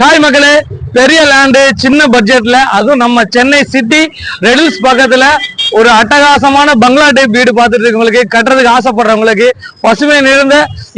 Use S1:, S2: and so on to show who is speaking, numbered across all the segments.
S1: Hi மக்களே, பெரிய land சின்ன பட்ஜெட்ல அதுவும் நம்ம சென்னை சிட்டி ரெடில்ஸ் பக்கத்துல ஒரு அட்டகாசமான பங்களா டைப் வீடு பார்த்துட்டு இருக்கவங்களுக்கு, கட்டுறதுக்கு ஆசைப்படுறவங்களுக்கு, பசுமை நிறைந்த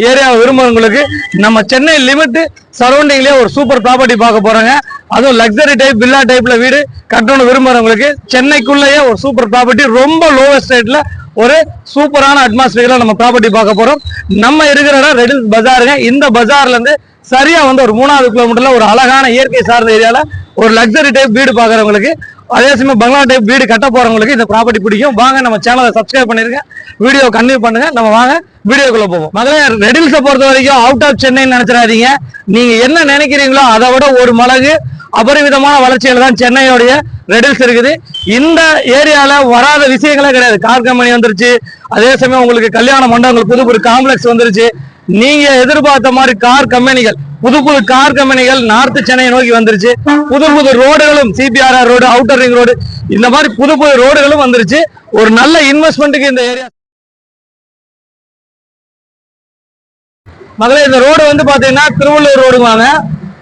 S1: ஏரியா விரும்புறவங்களுக்கு நம்ம சென்னை லிமிட் சரௌண்டிங்லயே ஒரு சூப்பர் ப்ராப்பர்ட்டி பார்க்க போறாங்க. அதுவும் லக்ஸரி டைப் வில்லா டைப்ல வீடு கட்டணும்னு விரும்புறவங்களுக்கு சென்னைக்குள்ளேயே ஒரு சூப்பர் ப்ராப்பர்ட்டி, ரொம்ப லோவஸ்ட் ரேட்ல ஒரு சூப்பரான அட்மாஸ்பியர்ல நம்ம ப்ராப்பர்ட்டி பார்க்க போறோம். நம்ம இருக்கிற இடம் ரெடில்ஸ் பஜாருங்க. இந்த பஜார்ல இருந்து சரியா வந்து ஒரு 3வது கிலோமீட்டர்ல ஒரு அழகான இயற்கை சார்ந்த ஏரியால ஒரு லக்ஸரி டைப் வீடு பாக்குறவங்களுக்கு, அதே சமயம் பங்களா டைப் வீடு கட்ட போறவங்களுக்கு இந்த ப்ராப்பர்ட்டி பிடிக்கும். வாங்க நம்ம சேனலை சப்ஸ்கிரைப் பண்ணிருங்க, வீடியோ கன்டினியூ பண்ணுங்க. நம்ம வாங்க வீடியோக்குள்ள போவோம். மகளே, ரெடில்ஸை பொறுத்த வரைக்கும் அவுட் ஆஃப் சென்னைன்னு நினைச்சிடாதீங்க. நீங்க என்ன நினைக்கிறீங்களோ அதை விட ஒரு மடங்கு அபரிமிதமான வளர்ச்சியில தான் சென்னையோடைய ரெடில்ஸ் இருக்குது. இந்த ஏரியால வராத விஷயங்களே கிடையாது. கார் கம்பெனி வந்துருச்சு, அதே சமயம் உங்களுக்கு கல்யாண மண்டபங்கள், புது புது காம்ப்ளெக்ஸ் வந்துருச்சு. நீங்க எதிர்பார்த்த மாதிரி கார் கம்பெனிகள், புது புது கார் கம்பெனிகள் நார்த் சென்னையை நோக்கி வந்துருச்சு. புது புது ரோடுகளும், CPRR road, outer ring road, இந்த மாதிரி புது புது ரோடுகளும் வந்துருச்சு. ஒரு நல்ல இன்வெஸ்ட்மெண்ட்டுக்கு இந்த ஏரியா. மகளே, இந்த ரோடு வந்து பாத்தீங்கன்னா திருவள்ளூர் ரோடுவாங்க.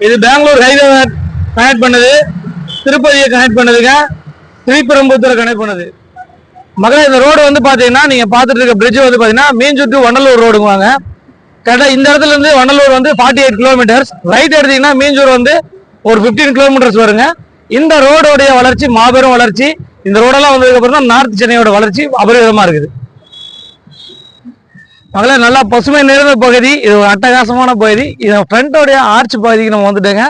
S1: இது பெங்களூர் ஹைவே கனெக்ட் பண்ணுது, திருப்பதியை கனெக்ட் பண்ணுதுங்க, ஸ்ரீபெரும்புத்தூரை கனெக்ட் பண்ணுது. மகளே, இந்த ரோடு வந்து பாத்தீங்கன்னா நீங்க பாத்துட்டு இருக்க பிரிட்ஜ் வந்து பாத்தீங்கன்னா மீஞ்சூர் டு வண்டலூர் ரோடுவாங்க. கரெக்டா இந்த இடத்துல இருந்து வண்டலூர் வந்து 48 கிலோமீட்டர்ஸ், ரைட் எடுத்தீங்கன்னா மீஞ்சூர் வந்து ஒரு 15 கிலோமீட்டர்ஸ் வருங்க. இந்த ரோடோடைய வளர்ச்சி மாபெரும் வளர்ச்சி. இந்த ரோடெல்லாம் வந்ததுக்கு அப்புறம் தான் நார்த் சென்னையோட வளர்ச்சி அபரிவிதமா இருக்குது. மகளே, நல்லா பசுமை நிறைந்த பகுதி, இது ஒரு அட்டகாசமான பகுதி. இது ஃப்ரண்டோடைய ஆர்ச் பகுதிக்கு நம்ம வந்துட்டோங்க.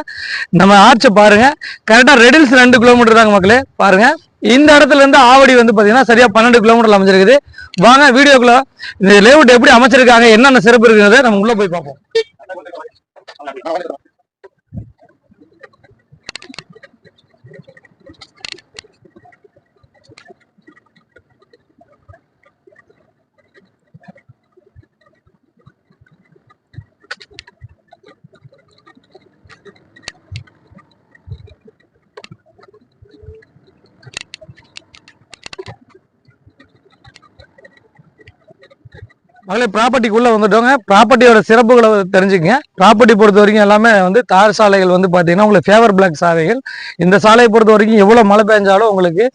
S1: நம்ம ஆர்ச்சை பாருங்க. கரெக்டா ரெடில்ஸ் 2 கிலோமீட்டர் தாங்க மக்களே. பாருங்க, இந்த இடத்துல இருந்து ஆவடி வந்து பாத்தீங்கன்னா சரியா 12 கிலோமீட்டர்ல அமைஞ்சிருக்குது. வாங்க வீடியோக்குள்ள இந்த லேஅவுட் எப்படி அமைச்சிருக்காங்க, என்னென்ன சிறப்பு இருக்குங்கிறத நம்ம உள்ள போய் பார்ப்போம். மகளே, ப்ராப்பர்ட்டிக்குள்ள வந்துட்டோங்க. ப்ராப்பர்ட்டியோட சிறப்புகளை தெரிஞ்சுக்கங்க. ப்ராப்பர்ட்டி பொறுத்த வரைக்கும் எல்லாமே வந்து தார் சாலைகள் வந்து பாத்தீங்கன்னா உங்களுக்கு ஃபேவர் பிளாக் சாலைகள். இந்த சாலையை பொறுத்த வரைக்கும் எவ்வளவு மழை பெஞ்சாலும் உங்களுக்கு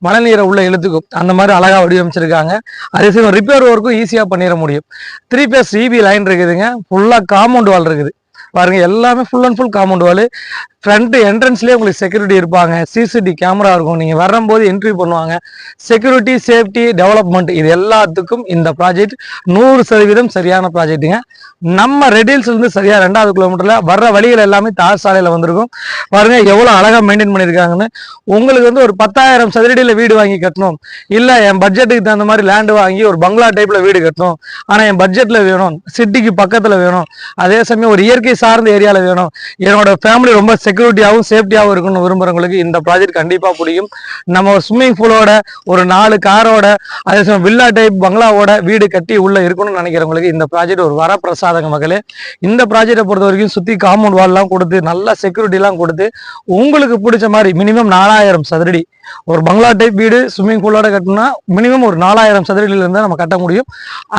S1: மழை நீரை உள்ள இழுத்துக்கும். அந்த மாதிரி அழகா வடிவமைச்சிருக்காங்க. அதே சமயம் ரிப்பேர் ஒர்க்கும் ஈஸியா பண்ணிட முடியும். 3 பேஸ் சிபி லைன் இருக்குதுங்க. ஃபுல்லா காம்பவுண்ட் வால் இருக்குது. பாருங்க, எல்லாமே full and full compound wall. Front என்ட்ரன்ஸ்லேயே உங்களுக்கு செக்யூரிட்டி இருப்பாங்க, சிசிடிவி கேமரா இருக்கும். நீங்கள் வரும்போது என்ட்ரி பண்ணுவாங்க. செக்யூரிட்டி, சேஃப்டி, டெவலப்மெண்ட், இது எல்லாத்துக்கும் இந்த ப்ராஜெக்ட் 100% சரியான ப்ராஜெக்ட்டுங்க. நம்ம ரெடில்ஸ் வந்து சரியா 2வது கிலோமீட்டர்ல வர்ற வழிகள் எல்லாமே தார் சாலையில் வந்திருக்கும். பாருங்க எவ்வளோ அழகாக மெயின்டைன் பண்ணியிருக்காங்கன்னு. உங்களுக்கு வந்து ஒரு 10,000 சதுரடியில் வீடு வாங்கி கட்டணும், இல்லை என் பட்ஜெட்டுக்கு தகுந்த மாதிரி லேண்டு வாங்கி ஒரு பங்களா டைப்ல வீடு கட்டணும், ஆனால் என் பட்ஜெட்டில் வேணும், சிட்டிக்கு பக்கத்தில் வேணும், அதே சமயம் ஒரு இயற்கை சார்ந்த ஏரியாவில் வேணும், என்னோட ஃபேமிலி ரொம்ப செக்யூரிட்டியாகவும் சேஃப்டியாகவும் இருக்கணும்னு விரும்புறவங்களுக்கு இந்த ப்ராஜெக்ட் கண்டிப்பாக பிடிக்கும். நம்ம ஒரு ஸ்விம்மிங் பூலோட, ஒரு 4 காரோட, அதே சமயம் வில்லா டைப் பங்களாவோட வீடு கட்டி உள்ள இருக்கணும்னு நினைக்கிறவங்களுக்கு இந்த ப்ராஜெக்ட் ஒரு வரப்பிரசாதங்க மக்களே. இந்த ப்ராஜெக்டை பொறுத்த வரைக்கும் சுற்றி காம்பவுண்ட் வால்லாம் கொடுத்து, நல்ல செக்யூரிட்டிலாம் கொடுத்து, உங்களுக்கு பிடிச்ச மாதிரி மினிமம் 4000 சதுரடி ஒரு பங்களா டைப் வீடு ஸ்விம்மிங் பூலோட கட்டணும்னா மினிமம் ஒரு 4000 சதுரடியில இருந்தா நம்ம கட்ட முடியும்.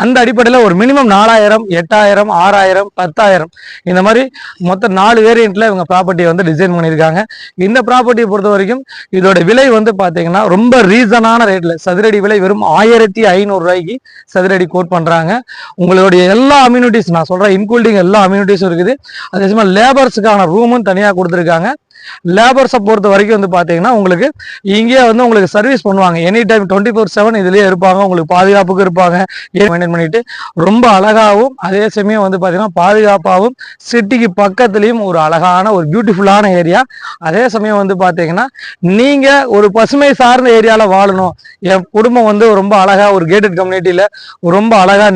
S1: அந்த அடிப்படையில் ஒரு மினிமம் 4000, 8000, 6000, 10,000 இந்த மாதிரி மொத்தம் 4 வேரியன்ட்ல இவங்க ப்ராப்பர்ட்டியை வந்து டிசைன் பண்ணியிருக்காங்க. இந்த ப்ராப்பர்ட்டியை பொறுத்த வரைக்கும் இதோட விலை வந்து பாத்தீங்கன்னா ரொம்ப ரீசனான ரேட்ல, சதுரடி விலை வெறும் 1500 ரூபாய்க்கு சதுரடி கோட் பண்றாங்க. உங்களுடைய எல்லா அம்யூனிட்டிஸ் நான் சொல்றேன், இன்க்ளூடிங் எல்லா அம்யூனிட்டிஸும் இருக்குது. அதே சமயம் லேபர்ஸுக்கான ரூமும் தனியா கொடுத்துருக்காங்க. லேபர்ஸை பொறுத்த வரைக்கும் வந்து பாத்தீங்கன்னா உங்களுக்கு இங்கே வந்து உங்களுக்கு சர்வீஸ் பண்ணுவாங்க. எனி டைம் 24/7 இதுலயே இருப்பாங்க. உங்களுக்கு பாதுகாப்புக்கு இருப்பாங்க. மெயின்டைன் பண்ணிட்டு ரொம்ப அழகாகவும், அதே சமயம் வந்து பாத்தீங்கன்னா பாதுகாப்பாகவும், சிட்டிக்கு பக்கத்துலயும் ஒரு அழகான ஒரு பியூட்டிஃபுல்லான ஏரியா. அதே சமயம் வந்து பாத்தீங்கன்னா நீங்க ஒரு பசுமை சார்ந்த ஏரியால வாழணும், என் குடும்பம் வந்து ரொம்ப அழகா ஒரு கேட்டட் கம்யூனிட்டியில ரொம்ப அழகா